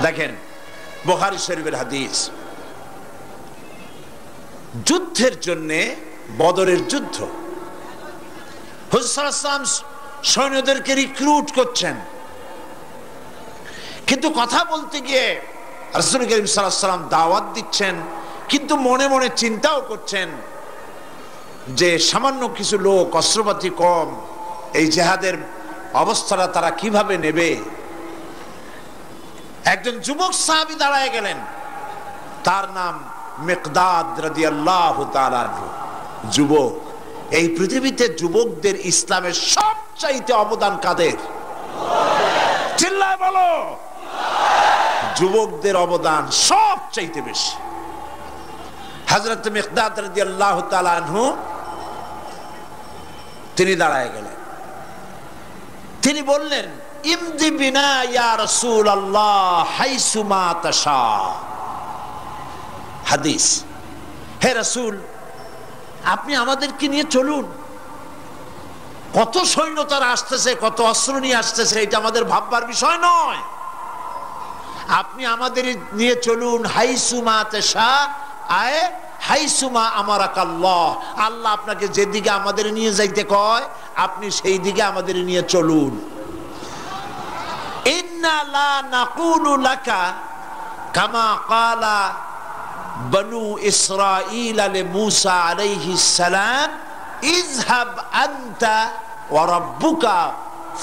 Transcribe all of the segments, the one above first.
দেখেন বুখারী শরীফের হাদিস, যুদ্ধের জন্য, বদরের যুদ্ধ, হুজুর সাল্লাল্লাহু আলাইহি ওয়াসাল্লাম সৈন্যদেরকে রিক্রুট করছেন, কিন্তু কথা বলতে গিয়ে রাসূল করিম সাল্লাল্লাহু আলাইহি ওয়াসাল্লাম দাওয়াত দিচ্ছেন, কিন্তু মনে মনে চিন্তাও করছেন যে সামান্য কিছু লোক, অস্ত্রপাতি কম, এই জিহাদের অবস্থাটা তারা কিভাবে নেবে। একজন যুবক সাহাবী দাঁড়ায় গেলেন, তার নাম মিকদাদ রাদিয়াল্লাহু তাআলা আনহু। যুবক, এই পৃথিবীতে যুবকদের ইসলামের সবচাইতে অবদান কাদের? চিল্লায় বলো। যুবকদের অবদান সবচাইতে বেশি। হযরত মিকদাদ রাদিয়াল্লাহু তাআলা আনহু তিনি দাঁড়ায় গেলেন, তিনি বললেন, ইমদি বিনা ইয়া রাসূলুল্লাহ হাইসুমা তাশা। হাদিস, হে রাসূল, আপনি আমাদেরকে নিয়ে চলুন। কত সৈন্য তারা আসতেছে, কত অস্ত্র নিয়ে আসতেছে, এটা আমাদের ভাববার বিষয় নয়। আপনি আমাদের নিয়ে চলুন, হাইসুমা তাশা, আয় হাইসুমা আমারাকাল্লাহ, আল্লাহ আপনাকে যেদিকে আমাদের নিয়ে যাইতে কয় আপনি সেই দিকে আমাদের নিয়ে চলুন। ইন্না লা নাকুলু লাকা কামা ক্বালা বনু ইসরাঈল লিমূসা আলাইহিস সালাম, ইযহাব আনতা ওয়া রাব্বুকা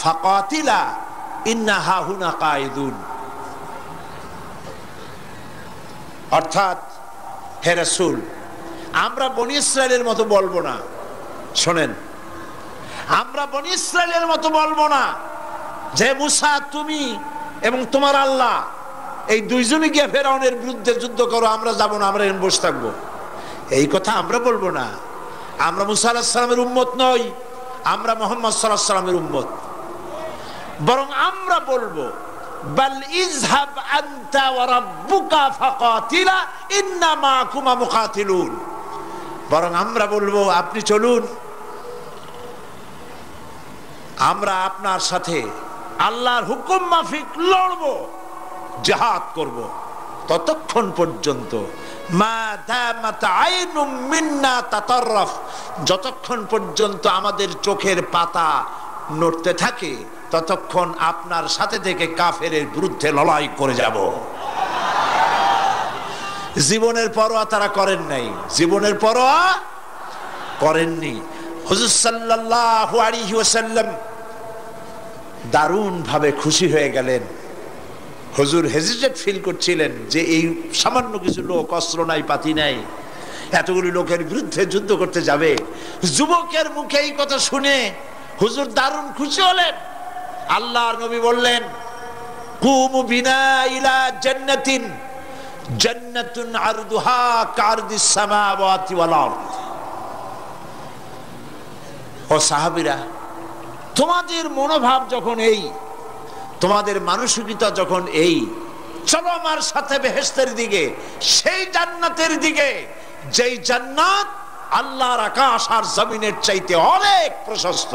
ফাকাতিলা ইন্না হাহুনা কায়িদুন। অর্থাৎ, হে রাসূল, আমরা বনি ইসরাইলের মতো বলবো না। শোনেন, আমরা বনি ইসরাইলের মতো বলবো না যে মুসা তুমি এবং তোমার আল্লাহ এই দুইজনে গিয়ে ফেরাউনের বিরুদ্ধে যুদ্ধ করো, আমরা যাবো না, আমরা বসে থাকবো। এই কথা আমরা বলবো না। আমরা মুসা আলাইহিস সালামের উম্মত নই, আমরা মুহাম্মদ সাল্লাল্লাহু আলাইহি ওয়াসাল্লামের উম্মত। বরং আমরা বলবো, বাল ইযহাব আনতা ওয়া রাব্বুকা ফাকাতিলা ইন্না মাকুমা মুকাতিলুন। বরং আমরা বলবো, আপনি চলুন, আমরা আপনার সাথে আল্লাহর হুকুম মাফিক লড়বো, জিহাদ করব। ততক্ষণ পর্যন্ত মা দামাত আইনুম মিন্না তাতাররাফ, যতক্ষণ পর্যন্ত আমাদের চোখের পাতা নড়তে থাকে ততক্ষণ আপনার সাথে থেকে কাফেরের বিরুদ্ধে লড়াই করে যাব। জীবনের পরোয়া তারা করেন নাই, জীবনের পরোয়া করেননি। হুজুর সাল্লাল্লাহু আলাইহি ওয়াসাল্লাম দারুণ ভাবে খুশি হয়ে গেলেন। হুজুর হেজিটেট ফিল করছিলেন যে এই সামান্য কিছু লোক, অস্ত্র নাই, পাতি নাই, এতগুলি লোকের বিরুদ্ধে যুদ্ধ করতে যাবে। যুবকের মুখে এই কথা শুনে হুজুর দারুণ খুশি হলেন। আল্লাহর নবী বললেন, কুমু বিনা ইলা জান্নাতিন, জান্নাতুন আরদুহা কারদিস সামাওয়াতি ওয়াল আরদ। ও সাহাবীরা, তোমাদের মনোভাব যখন এই, তোমাদের মানসিকতা যখন এই, চলো আমার সাথে বেহেশতের দিকে, সেই জান্নাতের দিকে যেই জান্নাত আল্লাহর আকাশ আর জমিনের চাইতে অনেক প্রশস্ত।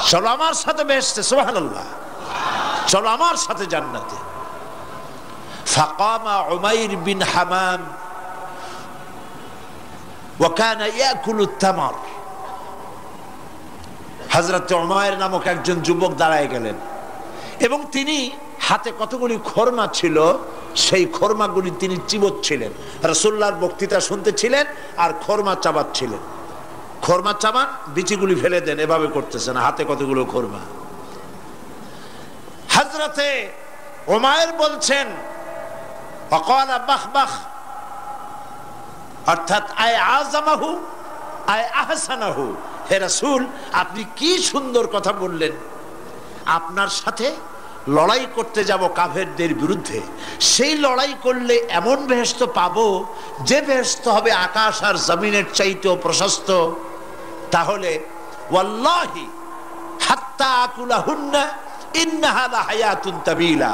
চলো আমার সাথে বেহেশতে, সুবহানাল্লাহ, চলো আমার সাথে জান্নাতে। ফাকামা উমাইর বিন হামাম ওয়া কানা ইয়াকুলু তামার। হযরত উমাইর নামক একজন যুবক দাঁড়ায় গেলেন এবং তিনি হাতে কতগুলি খরমা ছিল, সেই খরমাগুলি তিনি চিবোচ্ছিলেন। রাসূলুল্লাহর বক্তৃতা শুনতেছিলেন আর খরমা চাবাচ্ছিলেন। খরমা চাবান, বিচিগুলি ফেলে দেন, এভাবে করতেছেন, হাতে কতগুলো খরমা। হযরতে উমাইর বলছেন, ওয়াকালা বাখবাখ, অর্থাৎ আয় আযমাহু আয় আহসানাহু। হে রাসূল, আপনি কি সুন্দর কথা বললেন। আপনার সাথে লড়াই করতে যাব কাফেরদের বিরুদ্ধে, সেই লড়াই করলে এমন বেহেশত পাবো যে বেহেশত হবে আকাশ আর জমিনের চাইতেও প্রশস্ত। তাহলে ওয়াল্লাহি হাত্তা আকুলাহুন্না ইন্নাহা লাহায়াতুন তাবিলা,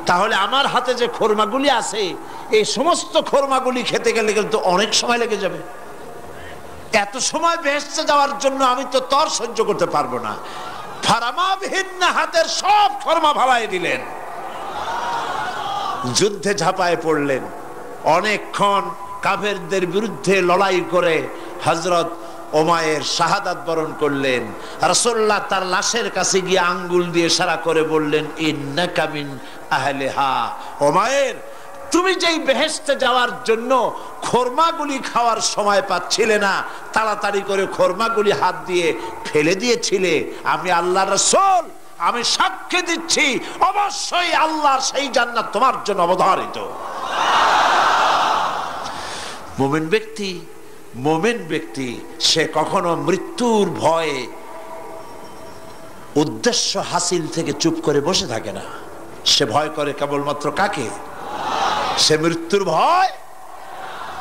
তাহলে আমার হাতে যে খরমাগুলি আছে এই সমস্ত খরমাগুলি খেতে গেলে কিন্তু অনেক সময় লেগে যাবে। এত সময় বেহেশতে যাওয়ার জন্য আমি তো তর সহ্য করতে পারবো না। ফারামা বিহিন্না, হাতের সব খরমা ভালাই দিলেন। যুদ্ধে ঝাঁপায় পড়লেন। অনেকক্ষণ কাফেরদের বিরুদ্ধে লড়াই করে হযরত ওমায়ের শাহাদাত বরণ করলেন। রাসূলুল্লাহ তার লাশের কাছে গিয়ে আঙ্গুল দিয়ে ইশারা করে বললেন, ইন্নাকা মিন আহলিহা। ওমায়ের, তুমি যেই বেহেশতে যাওয়ার জন্য খোরমাগুলি খাওয়ার সময় পাচ্ছিলে না, তাড়াতাড়ি করে খোরমাগুলি হাত দিয়ে ফেলে দিয়েছিলে, আমি আল্লাহর রাসূল, আমি সাক্ষী দিচ্ছি অবশ্যই আল্লাহর সেই জান্নাত তোমার জন্য অবধারিত। মুমিন ব্যক্তি সে কখনো মৃত্যুর ভয়ে উদ্দেশ্য হাসিল থেকে চুপ করে বসে থাকে না। সে ভয় করে কেবলমাত্র কাকে? সে মৃত্যুর ভয়।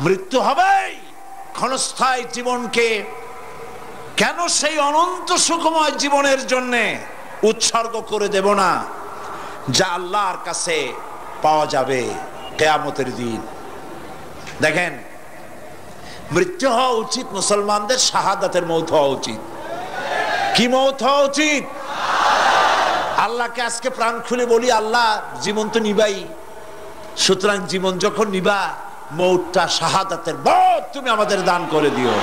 মৃত্যু হবেই। ক্ষণস্থায়ী জীবনকে কেন সেই অনন্ত সুখময় জীবনের জন্য উৎসর্গ করে দেব না, যা আল্লাহর কাছে পাওয়া যাবে কিয়ামতের দিন। দেখেন, মৃত্যু হওয়া উচিত মুসলমানদের শাহাদাতের মৌত হওয়া উচিত। কি মৌত হওয়া উচিত? আল্লাহকে আজকে প্রাণ খুলে বলি, আল্লাহ জীবন তো নিবাই, সুতরাং জীবন যখন নিবা, মৌতটা শাহাদাতের মৌত তুমি আমাদের দান করে দিও।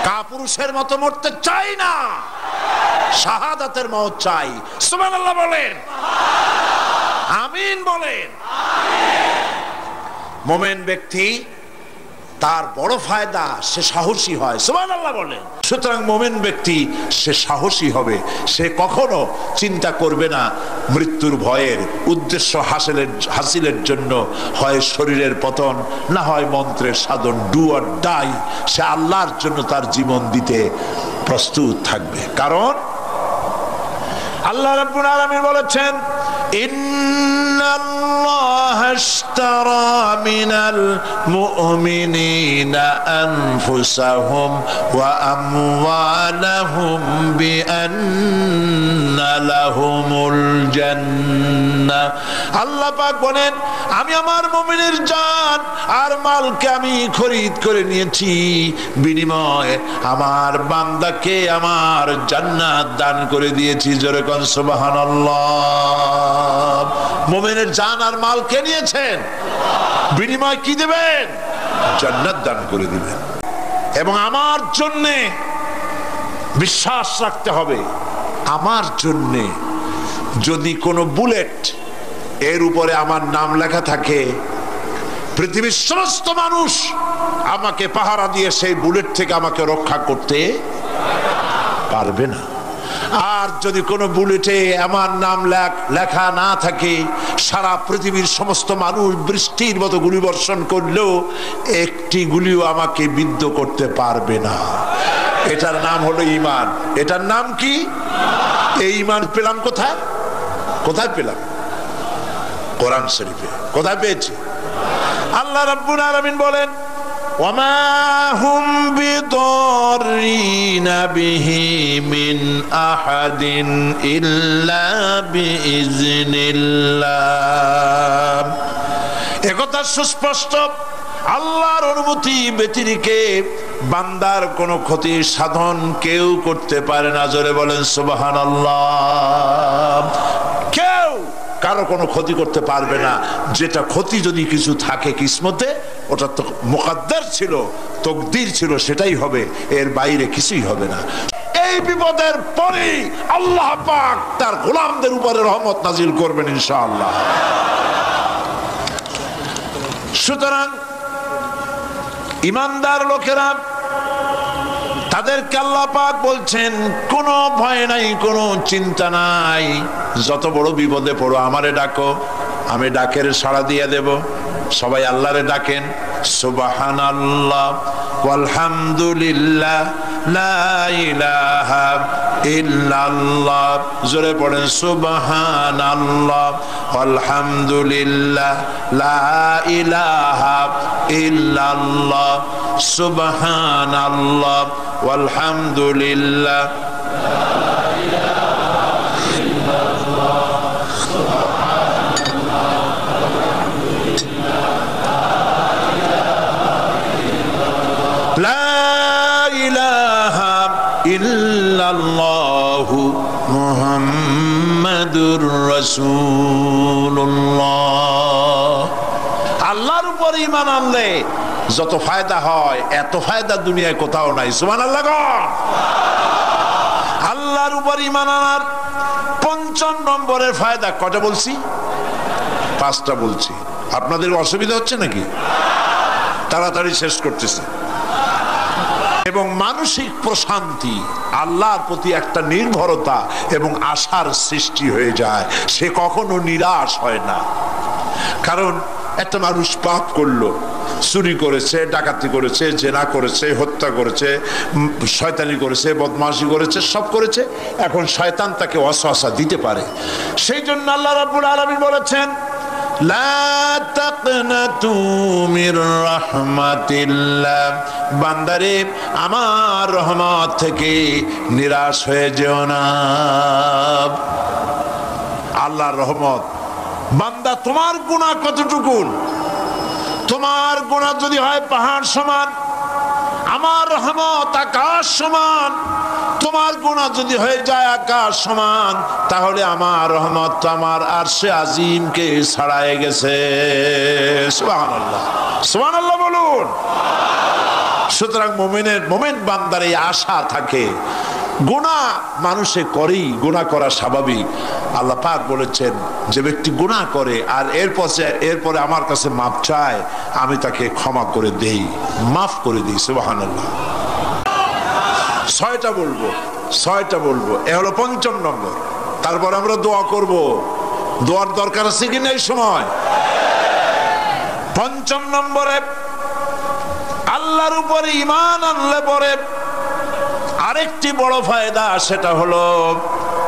কাপুরুষের মতো মরতে চাই না, শাহাদাতের মৌত চাই। সুবহানাল্লাহ বলেন, আমিন বলেন। মুমিন ব্যক্তি তার বড় ফায়দা, সে সাহসী হয়। সুবহানাল্লাহ বলেন। সুতরাং মুমিন ব্যক্তি সে সাহসী হবে। সে কখনো চিন্তা করবে না মৃত্যুর ভয়ের। উদ্দেশ্য হাসিলের জন্য হয় শরীরের পতন, না হয় মন্ত্রের সাধন, ডু অর ডাই। সে আল্লাহর জন্য তার জীবন দিতে প্রস্তুত থাকবে। কারণ আল্লাহ রাব্বুল আলামিন বলেছেন, ইন্নাল্লাহা আশতারা মিনাল মুমিনিনা আনফুসাহুম ওয়া আমওয়ালাহুম বিআন্না লাহুমুল জান্নাহ। আল্লাহ পাক বলেন, আমি আমার মুমিনের জান আর মালকে আমি খরিদ করে নিয়েছি, বিনিময়ে আমার বান্দাকে আমার জান্নাত দান করে দিয়েছি। জোরে কোন সুবহানাল্লাহ। মুমিনের জান আর মাল কে নিয়েছেন? বিনিময় কি দেবেন? জান্নাত দান করে দিবেন। এবং আমার জন্য বিশ্বাস রাখতে হবে, আমার জন্য যদি কোনো বুলেট এর উপরে আমার নাম লেখা থাকে, পৃথিবীর সমস্ত মানুষ আমাকে পাহারা দিয়ে সেই বুলেট থেকে আমাকে রক্ষা করতে পারবে না। আর যদি কোনো বুলেটে আমার নাম লেখা না থাকে, সারা পৃথিবীর সমস্ত মানুষ বৃষ্টির মতো গুলি বর্ষণ করলেও একটি গুলিও আমাকে বিদ্ধ করতে পারবে না। এটার নাম হলো ঈমান। এটার নাম কি? এই ঈমান পেলাম কোথায়? কোথায় পেলাম? কোরআন শরীফে। কোথায় পেয়েছি? আল্লাহ রাব্বুল আলামিন বলেন, ওয়ামা হুম বিদররিনা বিহি মিন আহাদিন ইল্লা বিইজনিল্লাহ। একথা সুস্পষ্ট, আল্লাহর অনুমতি ব্যতিরেকে বান্দার কোনো ক্ষতি সাধন কেউ করতে পারে না। জোরে বলেন সুবহানাল্লাহ। কেউ কারো কোনো ক্ষতি করতে পারবে না। যেটা ক্ষতি যদি কিছু থাকে কিসমতে, ওটা তো মুকদ্দার ছিল, তকদির ছিল, সেটাই হবে, এর বাইরে কিছুই হবে না। এই বিপদের পরে আল্লাহ পাক তার গোলামদের উপরে রহমত নাজিল করবেন ইনশাআল্লাহ। সুতরাং ঈমানদার লোকেরা, তাদেরকে আল্লাহ পাক বলছেন, কোনো ভয় নাই, কোনো চিন্তা নাই। যত বড় বিপদে পড়ো আমারে ডাকো, আমি ডাকের সাড়া দিয়ে দেব। সবাই আল্লাহরে ডাকেন। সুবহানাল্লাহ ওয়ালহামদুলিল্লাহ লা ইলাহা ইল্লাল্লাহ। জোরে পড়েন সুবহানাল্লাহ ওয়ালহামদুলিল্লাহ লা ইলাহা ইল্লাল্লাহ। সুবহানাল্লাহ ওয়ালহামদুলিল্লাহ ইল্লাল্লাহু মুহাম্মাদুর রাসূলুল্লাহ। উপর ঈমান আনলে যত ফায়দা হয় এত ফায়দা দুনিয়ায় কোথাও নাই। সুবহানাল্লাহ। আল্লাহর উপর ঈমান আনার ৫ম নম্বরের ফায়দা কয়টা বলছি? 5টা বলছি। আপনাদের অসুবিধা হচ্ছে নাকি? তাড়াতাড়ি শেষ করতেছি। এবং মানসিক প্রশান্তি, আল্লাহর প্রতি একটা নির্ভরতা এবং আশার সৃষ্টি হয়ে যায়। সে কখনো নিরাশ হয় না। কারণ একটা মানুষ পাপ করলো, চুরি করেছে, ডাকাতি করেছে, জেনা করেছে, হত্যা করেছে, শয়তানি করেছে, বদমাশি করেছে, সব করেছে। এখন শয়তান তাকে ওয়াসওয়াসা দিতে পারে। সেই জন্য আল্লাহ রাব্বুল আলামিন বলেছেন, লা তাকনাতু মির রাহমাতিল্লাহ, বান্দারে আমার রহমত থেকে নিরাশ হয়ে যেও না। আল্লাহর রহমত, বান্দা তোমার গুনাহ কতটুকু? তোমার গুনাহ যদি হয় পাহাড় সমান, আমার রহমত আকাশ সমান। তোমার গুনাহ যদি হয়ে যায় আকাশ সমান, তাহলে আমার রহমত তো আমার আরশে আজিমকে ছাড়ায় গেছে। সুবহানাল্লাহ, সুবহানাল্লাহ বলুন। সুতরাং মুমিন বান্দার এই আশা থাকে। গুনাহ মানুষে করেই, গুনাহ করা স্বাভাবিক। আল্লাহ পাক বলেছেন, যে ব্যক্তি গুনাহ করে আর এরপরে আমার কাছে মাফ চায়, আমি তাকে ক্ষমা করে দেই, মাফ করে দিই। সুবহানাল্লাহ। 6টা বলবো। এ হলো 5ম নম্বর। তারপর আমরা দোয়া করব। দোয়ার দরকার আছে কিনা এই সময়? 5ম নম্বরে আল্লাহর উপরে ঈমান আনলে পরে আরেকটি বড় ফায়দা, সেটা হলো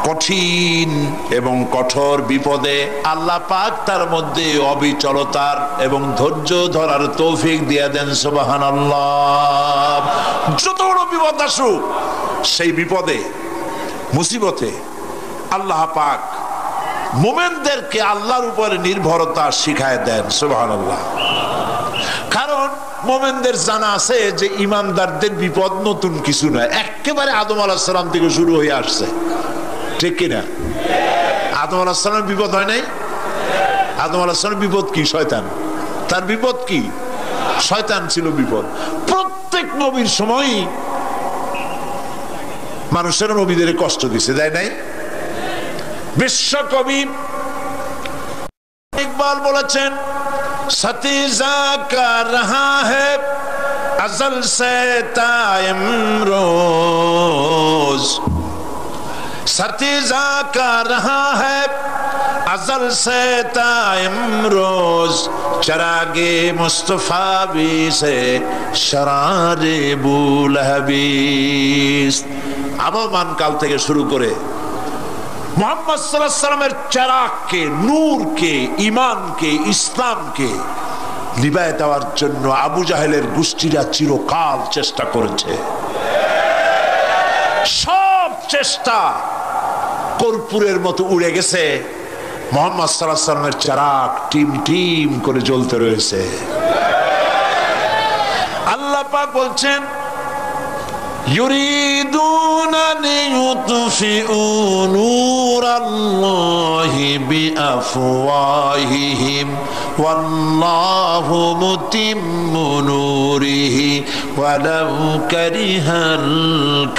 কঠিন এবং কঠোর বিপদে আল্লাহ পাক তার মধ্যে অবিচলতার এবং ধৈর্য ধরার তৌফিক দিয়ে দেন। সুবহানাল্লাহ। যত বড় বিপদ আসুক, সেই বিপদে, মুসিবতে আল্লাহ পাক মুমিনদেরকে আল্লাহর উপরে নির্ভরতা শিখায় দেন। সুবহানাল্লাহ। কারণ মুমিনদের জানা আছে যে ঈমানদারদের বিপদ নতুন কিছু নয়, একেবারে আদম আলাইহিস সালাম থেকে শুরু হয়ে আসছে। ঠিক কিনা? আদম আলাইহিস সালামের বিপদ হয় নাই? আদম আলাইহিস সালামের বিপদ কি? শয়তান। তার বিপদ কি? শয়তান ছিল বিপদ। প্রত্যেক নবীর সময়ই মানুষের নবীদের কষ্ট দিছে, তাই নাই? বিশ্বকবি ইকবাল বলেছেন, সতীজা কা রহা হ্যায় अज़ल से ता इमरोज, सतीजा का रहा है अज़ल से ता इमरोज, चरागे मुस्तफा भी से शरारे बुलहबीस। আবহমান কাল থেকে শুরু করে মুহাম্মদ সাল্লাল্লাহু আলাইহি ওয়াসাল্লামের চিরাগকে, নূরকে, ঈমানকে, ইসলামকে নিভায়ে দেওয়ার জন্য আবু জাহেলের গোষ্ঠীরা চিরকাল চেষ্টা করেছে। সব চেষ্টা কর্পূরের মতো উড়ে গেছে। মুহাম্মদ সাল্লাল্লাহু আলাইহি ওয়াসাল্লামের চিরাগ টিম টিম করে জ্বলতে রয়েছে। আল্লাহ পাক বলছেন, ইউরিদুনা লিইউতফিউ নূরাল্লাহি বিআফওয়াহিহিম ওয়াল্লাহু মুতিম্মু নূরিহি ওয়ালাউ কারিহাল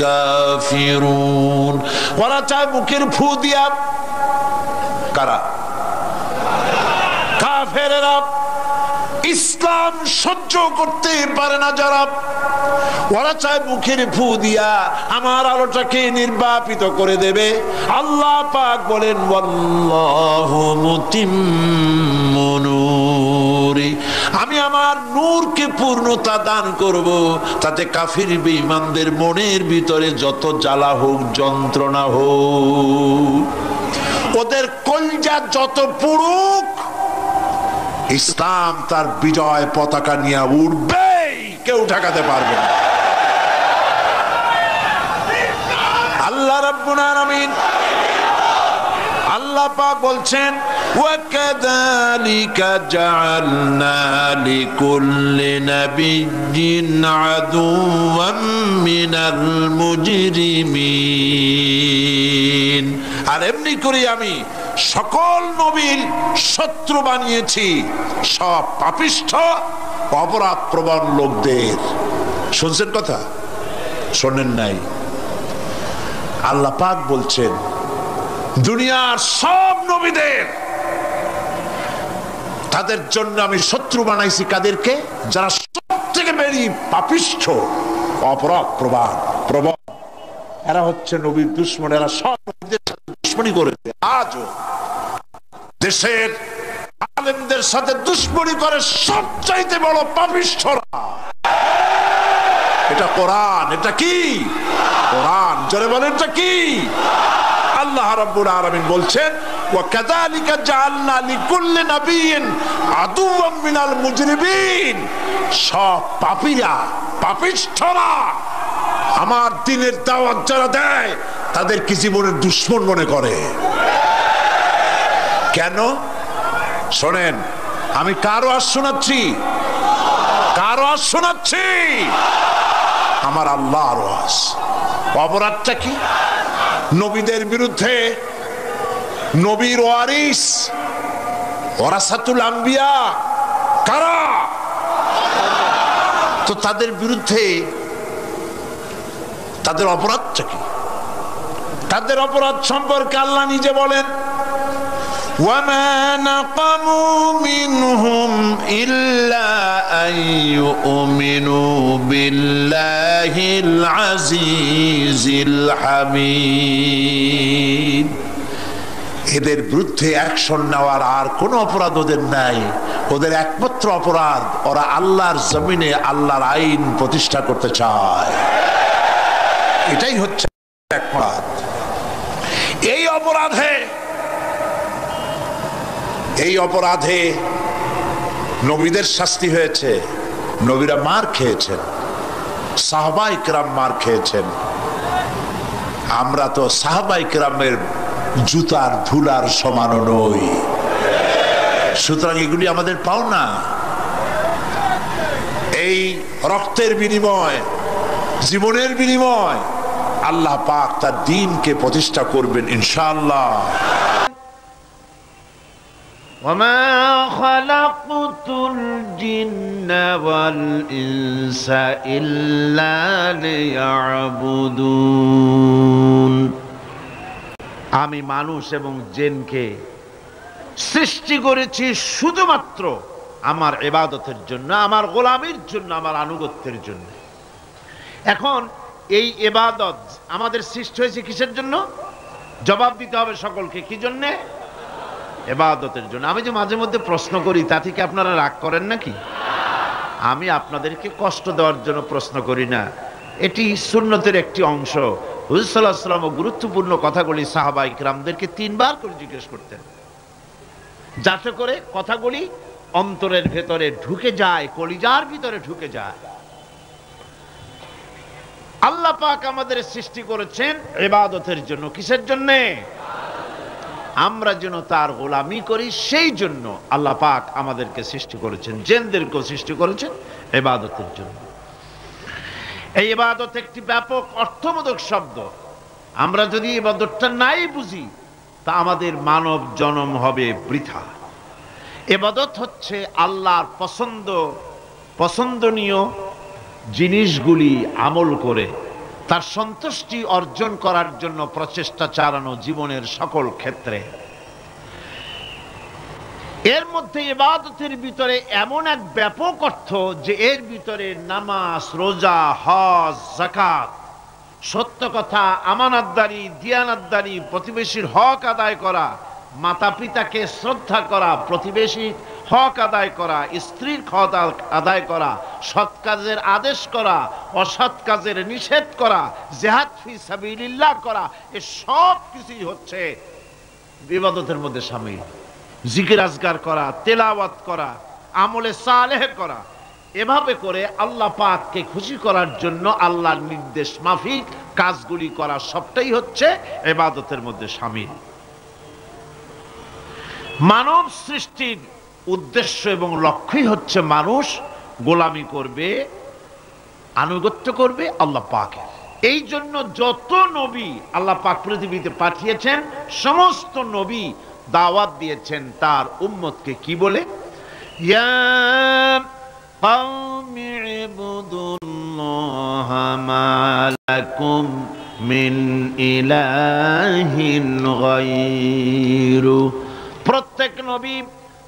কাফিরুন। ওরা চায় মুখের ফু দিয়া, কারা? কাফেররা। ইসলাম সহ্য করতে পারে না যারা, ওরা চায় মুখের ফু দিয়া আমার আলোটাকে নির্বাপিত করে দেবে। আল্লাহ পাক বলেন, ওয়াল্লাহু মুতিম্মু নূরি, আমি আমার নূরকে পূর্ণতা দান করব। তাতে কাফির বেঈমানদের মনের ভিতরে যত জ্বালা হোক, যন্ত্রণা হোক, ওদের কলজা যত পুড়ুক, ইসলাম তার বিজয় পতাকা নিয়ে উঠবে, কেউ ঠেকাতে পারবে না। আল্লাহ রাব্বুল আলামিন, আল্লাহ পাক বলছেন, ওয়াকাযালিকা জাআলনা লিকুল্লি নাবিয়্যিন আদুওয়াম মিনাল মুজরিমিন। আর এমনি করে আমি সকল নবীর শত্রু বানিয়েছি সব পাপিষ্ঠ অপরাধ প্রবণ লোকদের। শুনছেন কথা? শোনেন নাই? আল্লাহ পাক বলছেন দুনিয়ার সব নবীদের তাদের জন্য আমি শত্রু বানাইছি। কাদেরকে? যারা সব থেকে বেশি পাপিষ্ঠ অপরাধ প্রবণ। এরা হচ্ছে নবীর দুশমন। এরা সব নবীদের সাথে দুশমনি করেছে। আজও দেশের আলেমদের সাথে দুশমনি করে সবচাইতে বড় পাপিষ্ঠরা। এটা কোরআন। এটা কি কোরআন? জোরে বলেন এটা কি? আল্লাহ রাব্বুল আলামিন বলছেন ওয়া কাযালিকা জাআলনা লিকুল্লি নাবিয়্যিন আদুওয়াম মিনাল মুজরিমিন। সব পাপীরা পাপিষ্ঠরা আমার দ্বীনের দাওয়াত যারা দেয় তাদেরকে জীবনের দুশমন মনে করে। কেন? শোনেন, আমি কারো আর শোনাচ্ছি? আমার আল্লাহর ওয়াজ। অপরাধটা কি? নবীদের বিরুদ্ধে, নবীর ওয়ারিস ওয়ারাসাতুল আম্বিয়া কারা, তো তাদের বিরুদ্ধে তাদের অপরাধটা কি? তাদের অপরাধ সম্পর্কে আল্লাহ নিজে বলেন ওয়ামা নাকামু মিনহুম ইল্লা আইয়ুমিনু বিল্লাহিল আজিজিল হামিদ। এদের বিরুদ্ধে অ্যাকশন নেওয়ার আর কোনো অপরাধ ওদের নাই। ওদের একমাত্র অপরাধ ওরা আল্লাহর জমিনে আল্লাহর আইন প্রতিষ্ঠা করতে চায়। এটাই হচ্ছে অপরাধ। এই অপরাধে নবীদের শাস্তি হয়েছে। নবীরা মার খেয়েছেন, সাহাবায়ে কেরাম মার খেয়েছেন। আমরা তো সাহাবায়ে কেরামের জুতার ধুলার সমানও নই। সুতরাং এগুলি আমাদের পাওনা। এই রক্তের বিনিময়, জীবনের বিনিময় আল্লাহ পাক তার দ্বীনকে প্রতিষ্ঠা করবেন ইনশাআল্লাহ। وما خلقت الجن والإنس إلا ليعبدون। আমি মানুষ এবং জিনকে সৃষ্টি করেছি শুধুমাত্র আমার ইবাদতের জন্য, আমার গোলামির জন্য, আমার আনুগত্যের জন্য। এখন এই ইবাদত আমাদের সৃষ্টি হয়েছে কিসের জন্য? জবাব দিতে হবে সকলকে। কি জন্যে? ইবাদতের জন্য। আমি যে মাঝে মধ্যে প্রশ্ন করি তা থেকে আপনারা রাগ করেন নাকি? আমি আপনাদেরকে কষ্ট দেওয়ার জন্য প্রশ্ন করি না, এটি সুন্নতের একটি অংশ। হুজুর সাল্লাল্লাহু আলাইহি ওয়াসাল্লাম গুরুত্বপূর্ণ কথাগুলি সাহাবায়ে কিরামদেরকে 3 বার করে জিজ্ঞেস করতেন, যাতে করে কথাগুলি অন্তরের ভেতরে ঢুকে যায়, কলিজার ভিতরে ঢুকে যায়। আল্লাহ পাক আমাদের সৃষ্টি করেছেন ইবাদতের জন্য। কিসের জন্য? আমরা যেন তার গোলামি করি, সেই জন্য আল্লাহ পাক আমাদেরকে সৃষ্টি করেছেন। জিনদেরকেও সৃষ্টি করেছেন ইবাদতের জন্য। এই ইবাদত একটি ব্যাপক অর্থবোধক শব্দ। আমরা যদি ইবাদতটা নাই বুঝি তা আমাদের মানব জন্ম হবে বৃথা। ইবাদত হচ্ছে আল্লাহর পছন্দনীয় জিনিসগুলি আমল করে তার সন্তুষ্টি অর্জন করার জন্য প্রচেষ্টা চালানো জীবনের সকল ক্ষেত্রে। এর মধ্যে ইবাদতের ভিতরে এমন এক ব্যাপক অর্থ যে এর ভিতরে নামাজ, রোজা, হজ, যাকাত, সত্য কথা, আমানতদারি, দিয়ানতদারি, প্রতিবেশীর হক আদায় করা, মাতা পিতাকে শ্রদ্ধা করা, প্রতিবেশীর হক আদায় করা, স্ত্রীর হক আদায় করা, সৎ কাজের আদেশ করা, অসৎ কাজের নিষেধ করা, জিহাদ ফি সাবিলিল্লাহ করা, এ সব কিছুই হচ্ছে ইবাদতের মধ্যে শামিল। জিকির আজকার করা, তেলাওয়াত করা, আমলে সালেহ করা, এভাবে করে আল্লাহ পাককে খুশি করার জন্য আল্লাহর নির্দেশ মাফিক কাজগুলি করা, সবটাই হচ্ছে ইবাদতের মধ্যে শামিল। মানব সৃষ্টির উদ্দেশ্য এবং লক্ষ্যই হচ্ছে মানুষ গোলামি করবে, আনুগত্য করবে আল্লাহ পাকের। এই জন্য যত নবী আল্লাহ পাক পৃথিবীতে পাঠিয়েছেন সমস্ত নবী দাওয়াত দিয়েছেন তার উম্মতকে কি বলে, ইয়া কওমি ইবুদুল্লাহা মা লাকুম মিন ইলাহিন গায়রু। প্রত্যেক নবী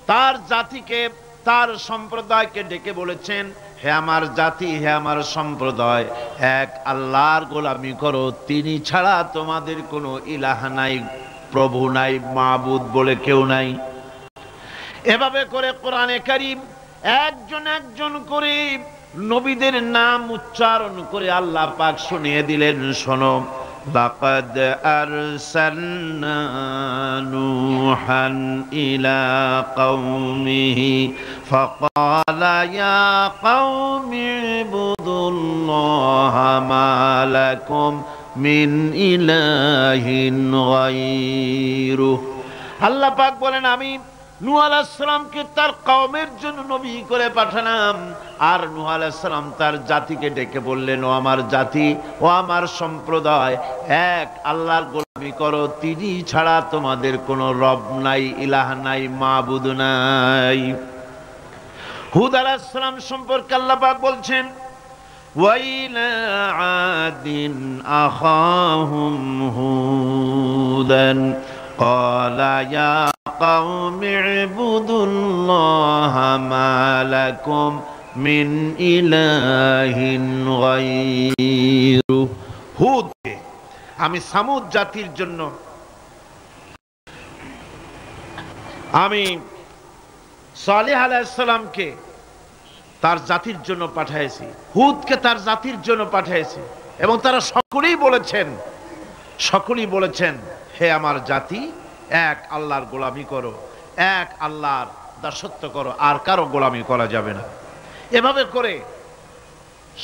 তার জাতিকে তার সম্প্রদায়কে ডেকে বলেছেন, হে আমার জাতি, হে আমার সম্প্রদায়, এক আল্লাহর গোলামি করো, তিনি ছাড়া তোমাদের কোনো ইলাহ নাই, প্রভু নাই, মাবুদ বলে কেউ নাই। এভাবে করে কোরআনে কারীম একজন একজন করে নবীদের নাম উচ্চারণ করে আল্লাহ পাক শুনিয়ে দিলেন, শোনো, লাকাদ আরসালনা নূহান ইলা কওমিহি ফাকালা ইয়া কওমি ইবুদুল্লাহা মা লাকুম মিন ইলাহিন গায়রু। আল্লাহ পাক বলেন, আমি নূহ আলাইহিস সালামকে তার কওমের জন্য নবী করে পাঠালাম, আর নূহ আলাইহিস সালাম তার জাতিকে ডেকে বললেন, ও আমার জাতি, ও আমার সম্প্রদায়, এক আল্লাহর গোলামি করো, তিনি ছাড়া তোমাদের কোনো রব নাই, ইলাহ নাই, মাবুদ নাই। হুদ আলাইহিস সালাম সম্পর্কে আল্লাহ পাক বলছেন, ওয়াইলা আদিন আখাহুম হুদান ক্বালা ইয়া কওমি ইবুদুল্লাহা মা লাকুম মিন ইলাহিন গায়রু। হুদকে আমি সামুদ জাতির জন্য, আমি সালেহ আলাইহিস সালামকে তার জাতির জন্য পাঠিয়েছি, হুদকে তার জাতির জন্য পাঠিয়েছি, এবং তারা সকলেই বলেছেন হে আমার জাতি, এক আল্লাহর গোলামি করো, এক আল্লাহর দাসত্ব করো, আর কারো গোলামি করা যাবে না। এভাবে করে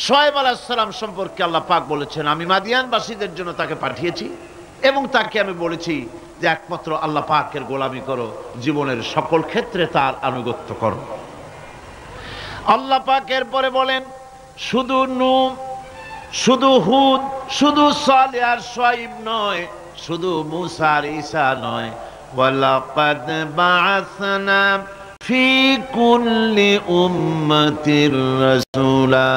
শুআয়ব আলাইহিস সালাম সম্পর্কে আল্লাহ পাক বলেছেন, আমি মাদিয়ানবাসীদের জন্য তাকে পাঠিয়েছি এবং তাকে আমি বলেছি যে একমাত্র আল্লাহ পাকের গোলামি করো, জীবনের সকল ক্ষেত্রে তার আনুগত্য করো। আল্লাহ পাক এরপরে বলেন, শুধু নূহ, শুধু হুদ, শুধু সালেহ আর শুআয়ব নয়, শুধু মূসা আর ঈসা নয়, ওয়ালাকাদ বা'আসনা ফি কুল্লি উম্মাতির রাসূলা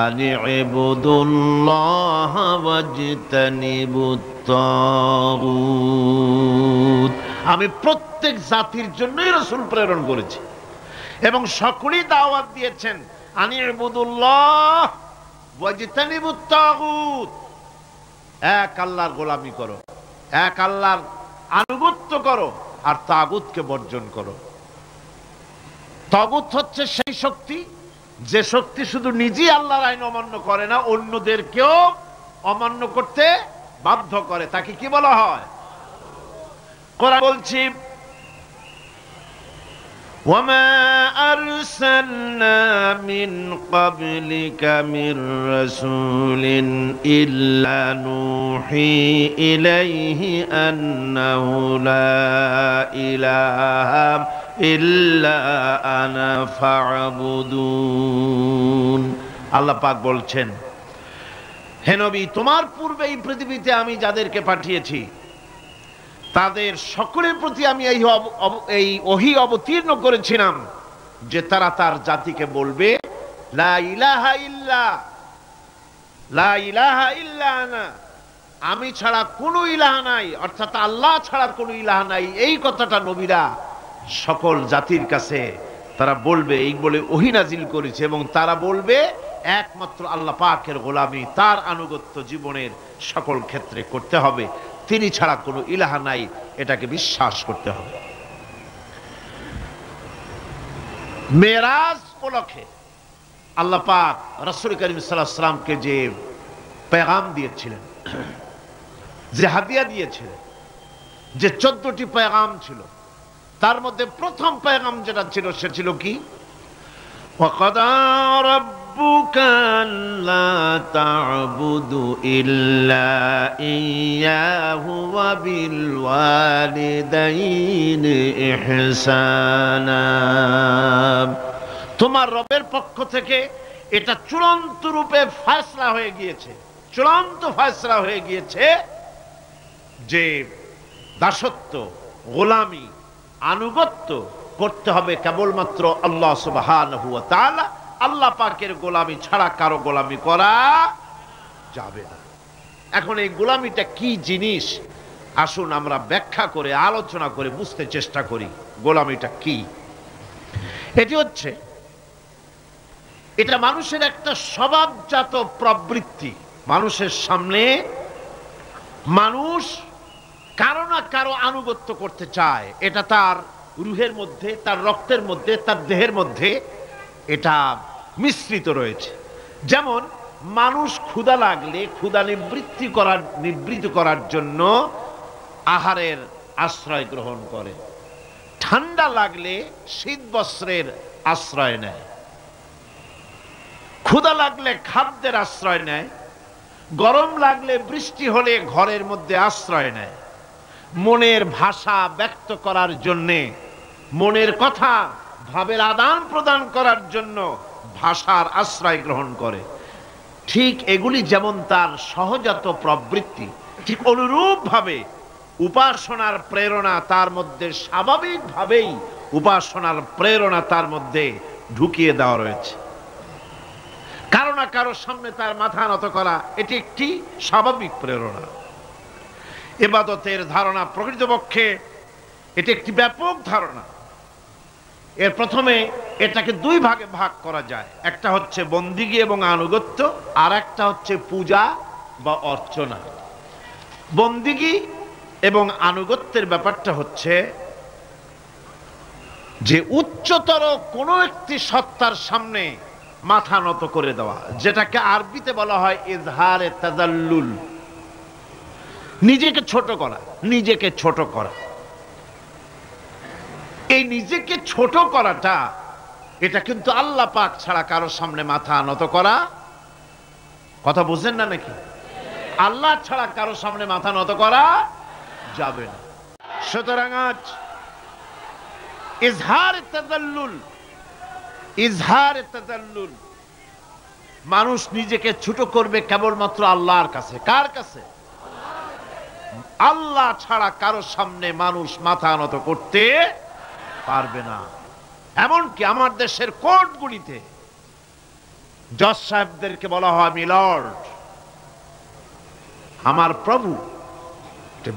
আন ইবুদুল্লাহা ওয়াজতানিবুত তাগুত। আমি প্রত্যেক জাতির জন্যই রাসূল প্রেরণ করেছি এবং সকলেই দাওয়াত দিয়েছেন, আন ইবুদুল্লাহ ওয়াজতানিবুত তাগুত, এক আল্লাহর গোলামি করো, এক আল্লাহর আনুগত্য করো, আর তাগুতকে বর্জন করো। তাগুত হচ্ছে সেই শক্তি যে শক্তি শুধু নিজেই আল্লাহর আইন অমান্য করে না, অন্যদেরকেও অমান্য করতে বাধ্য করে, তাকে কি বলা হয়? কোরআন বলছি, وَمَا أَرْسَلْنَا مِنْ قَبْلِكَ مِنْ رَسُولٍ إِلَّا نُوحِي إِلَيْهِ أَنَّهُ لَا إِلَهَ إِلَّا أَنَا فَاعْبُدُونِ। আল্লাহ পাক বলছেন, হে নবী, তোমার পূর্বে এই পৃথিবীতে আমি যাদেরকে পাঠিয়েছি তাদের সকলের প্রতি আমি এই ওহী অবতীর্ণ করেছিলাম যে তারা তার জাতিকে বলবে, লা ইলাহা ইল্লা আনা, আমি ছাড়া কোনো ইলাহ নাই, অর্থাৎ আল্লাহ ছাড়া কোনো ইলাহ নাই। এই কথাটা নবীরা সকল জাতির কাছে তারা বলবে, এই বলে ওহী নাজিল করেছে, এবং তারা বলবে একমাত্র আল্লাহ পাকের গোলামি, তার আনুগত্য জীবনের সকল ক্ষেত্রে করতে হবে, তিনি ছাড়া কোনো ইলাহ নাই, এটাকে বিশ্বাস করতে হবে। মেরাজ উপলক্ষে আল্লাহ পাক রাসূল করিম সাল্লাল্লাহু আলাইহি ওয়াসাল্লামকে যে পেগাম দিয়েছিলেন, যে হাদিয়া দিয়েছিলেন, যে 14টি পেগাম ছিল, তার মধ্যে প্রথম পেগাম যেটা ছিল সে ছিল কি, ওয়াকাদা রাব্বুকা আল্লা তা'বুদু ইল্লা ইয়্যাহু ওয়া বিল ওয়ালিদাইনি ইহসানা। তোমার রবের পক্ষ থেকে এটা চূড়ান্ত রূপে ফয়সালা হয়ে গিয়েছে চূড়ান্ত ফয়সালা হয়ে গিয়েছে যে দাসত্ব, গোলামি, আনুগত্য করতে হবে কেবলমাত্র আল্লাহ সুবহানাহু ওয়া তাআলা। আল্লাহ পাকের গোলামি ছাড়া কারো গোলামি করা যাবে না। এখন এই গোলামিটা কি জিনিস, আসুন আমরা ব্যাখ্যা করে আলোচনা করে বুঝতে চেষ্টা করি গোলামিটা কি। এটি হচ্ছে, এটা মানুষের একটা স্বভাবজাত প্রবৃত্তি। মানুষের সামনে মানুষ কারো না কারো আনুগত্য করতে চায়। এটা তার রুহের মধ্যে, তার রক্তের মধ্যে, তার দেহের মধ্যে এটা মিশ্রিত রয়েছে। যেমন মানুষ ক্ষুধা লাগলে ক্ষুধা নিবৃত্ত করার জন্য আহারের আশ্রয় গ্রহণ করে, ঠান্ডা লাগলে শীত বস্ত্রের আশ্রয় নেয়, ক্ষুধা লাগলে খাদ্যের আশ্রয় নেয়, গরম লাগলে বৃষ্টি হলে ঘরের মধ্যে আশ্রয় নেয়, মনের ভাষা ব্যক্ত করার জন্যে, মনের কথা ভাবের আদান প্রদান করার জন্য ভাষার আশ্রয় গ্রহণ করে। ঠিক এগুলি যেমন তার সহজাত প্রবৃত্তি, ঠিক অনুরূপ ভাবে উপাসনার প্রেরণা তার মধ্যে স্বাভাবিকভাবেই উপাসনার প্রেরণা তার মধ্যে ঢুকিয়ে দেওয়া রয়েছে। কারো না কারোর সামনে তার মাথা নত করা এটি একটি স্বাভাবিক প্রেরণা। ইবাদতের ধারণা প্রকৃতপক্ষে এটি একটি ব্যাপক ধারণা। এর প্রথমে এটাকে দুই ভাগে ভাগ করা যায়, একটা হচ্ছে বন্দিগি এবং আনুগত্য, আর একটা হচ্ছে পূজা বা অর্চনা। বন্দিগি এবং আনুগত্যের ব্যাপারটা হচ্ছে যে উচ্চতর কোনো একটি সত্তার সামনে মাথা নত করে দেওয়া, যেটাকে আরবিতে বলা হয় ইজহারে তাজাল্লুল, নিজেকে ছোট করা, নিজেকে ছোট করা। এই নিজেকে ছোট করাটা এটা কিন্তু আল্লাহ পাক ছাড়া কারোর সামনে মাথা নত করা, কথা বুঝেন না নাকি? আল্লাহ ছাড়া কারোর সামনে মাথা নত করা যাবে না। সুতরাং আজ ইজহার তাজাল্লুল, মানুষ নিজেকে ছোট করবে কেবলমাত্র আল্লাহর কাছে। কার কাছে? আল্লাহ ছাড়া কারোর সামনে মানুষ মাথা নত করতে পারবে না। এমনকি আমার দেশের কোর্টগুলিতে জজ সাহেবদেরকে বলা হয় মিলর্ড, আমার প্রভু।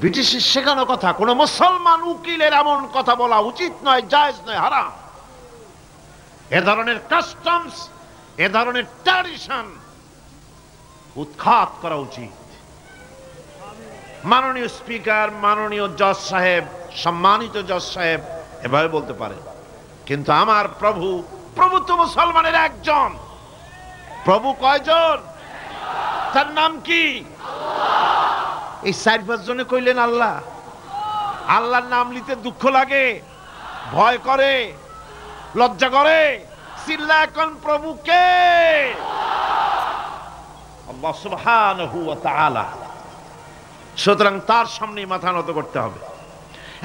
ব্রিটিশের শেখানো কথা, কোন মুসলমান উকিলের এমন কথা বলা উচিত নয়, জায়েজ নয়, হারাম। এ ধরনের কাস্টমস, এ ধরনের ট্র্যাডিশন উৎখাত করা উচিত। মাননীয় স্পিকার, মাননীয় জজ সাহেব, সম্মানিত জজ সাহেব এভাবে বলতে পারে, কিন্তু আমার প্রভু, প্রভু তো মুসলমানের একজন। প্রভু কয়জন? তার নাম কি? এই 4-5 জনে কইলেন আল্লাহ। আল্লাহর নাম নিতে দুঃখ লাগে, ভয় করে, লজ্জা করে, চিল্লা এখন প্রভু কে? আল্লাহ সুবহানাহু ওয়া তাআলা। সুতরাং তার সামনে মাথা নত করতে হবে।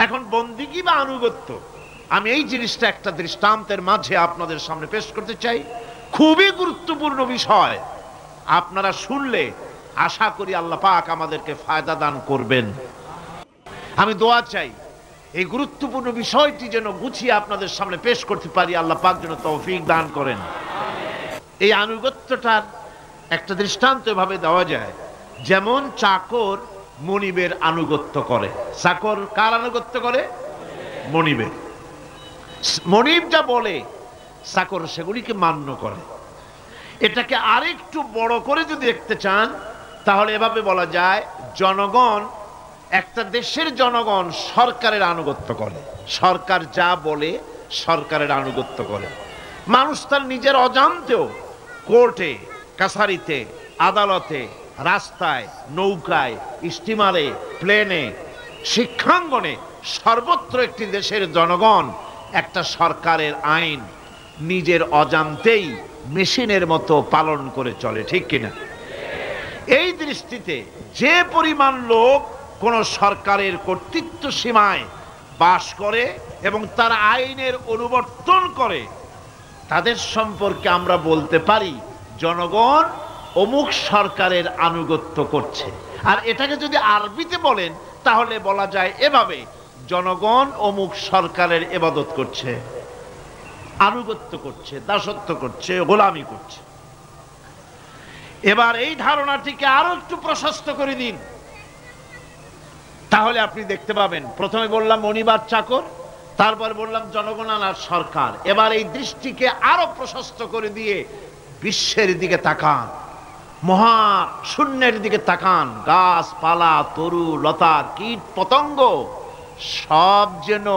এখন বন্দিগি বা আনুগত্য, আমি এই জিনিসটা একটা দৃষ্টান্তের মাঝে আপনাদের সামনে পেশ করতে চাই। খুবই গুরুত্বপূর্ণ বিষয়, আপনারা শুনলে আশা করি আল্লাহ পাক আমাদেরকে ফায়দা দান করবেন। আমি দোয়া চাই এই গুরুত্বপূর্ণ বিষয়টি যেন গুছিয়ে আপনাদের সামনে পেশ করতে পারি, আল্লাহ পাক যেন তৌফিক দান করেন। এই আনুগত্যটার একটা দৃষ্টান্ত এভাবে দেওয়া যায়, যেমন চাকর মনিবের আনুগত্য করে। চাকর কার আনুগত্য করে? মনিবের। মনিব যা বলে চাকর সেগুলিকে মান্য করে। এটাকে আরেকটু বড় করে যদি দেখতে চান তাহলে এভাবে বলা যায়, জনগণ, একটা দেশের জনগণ সরকারের আনুগত্য করে। সরকার যা বলে সরকারের আনুগত্য করে। মানুষ তার নিজের অজান্তেও কোর্টে, কাছারিতে, আদালতে, রাস্তায়, নৌকায়, স্টিমারে, প্লেনে, শিক্ষাঙ্গনে, সর্বত্র একটি দেশের জনগণ একটা সরকারের আইন নিজের অজান্তেই মেশিনের মতো পালন করে চলে, ঠিক কিনা? এই দৃষ্টিতে যে পরিমাণ লোক কোন সরকারের কর্তৃত্ব সীমায় বাস করে এবং তার আইনের অনুবর্তন করে, তাদের সম্পর্কে আমরা বলতে পারি জনগণ অমুক সরকারের আনুগত্য করছে। আর এটাকে যদি আরবিতে বলেন তাহলে বলা যায় এভাবে, জনগণ অমুক সরকারের ইবাদত করছে, আনুগত্য করছে, দাসত্ব করছে, গোলামি করছে। এবার এই ধারণাটিকে আরো একটু প্রশস্ত করে দিন, তাহলে আপনি দেখতে পাবেন, প্রথমে বললাম মনিবার চাকর, তারপর বললাম জনগণ আর সরকার। এবার এই দৃষ্টিকে আরো প্রশস্ত করে দিয়ে বিশ্বের দিকে তাকান, মহা শূন্যের দিকে তাকান, গাছপালা, তরু লতা, কীট পতঙ্গ সব যেন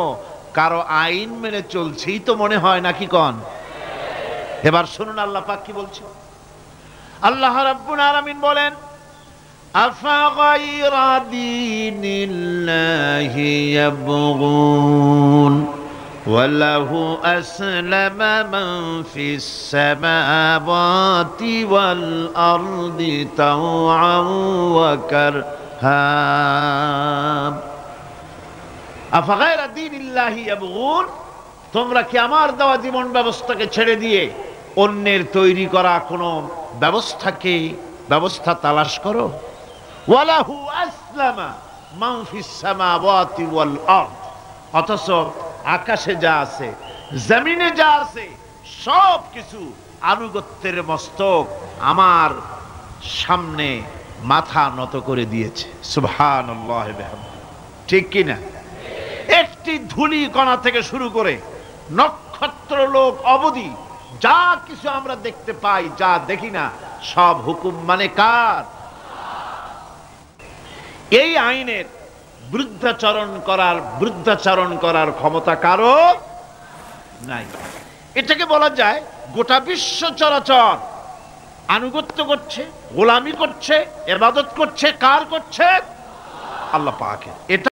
কারো আইন মেনে চলছেই তো মনে হয়, নাকি কন? এবার শুনুন আল্লাহ পাক কি বলছে। আল্লাহ রাব্বুল আলামিন বলেন, আফাগায়রা দীনিল্লাহি ইয়াবগুন ওয়ালাহু আসলামা মান ফিস সামাওয়াতি ওয়াল আরদি তাওআন ওয়া কারহা। আফাগায়রা দীনিল্লাহি ইয়াবগুন, তোমরা কি আমার দেওয়া জীবন ব্যবস্থাকে ছেড়ে দিয়ে অন্যের তৈরি করা কোনো ব্যবস্থা তালাশ করো? ওয়ালাহু আসলামা মান ফিস সামাওয়াতি ওয়াল আরদ, অথচ আকাশে যা আছে, জমিনে যা আছে, সব কিছু আনুগত্যের মস্তক আমার সামনে মাথা নত করে দিয়েছে। সুবহানাল্লাহি ওয়া বিহামদিহি, ঠিক কি না? একটি ধূলি কণা থেকে শুরু করে নক্ষত্র লোক অবধি যা কিছু আমরা দেখতে পাই, যা দেখি না, সব হুকুম মানে কার? এই আইনের বিরুদ্ধাচরণ করার ক্ষমতা কারো নাই। এটাকে বলা যায় গোটা বিশ্ব চরাচর আনুগত্য করছে, গোলামি করছে, ইবাদত করছে, কার করছে? আল্লাহ পাকের। এটা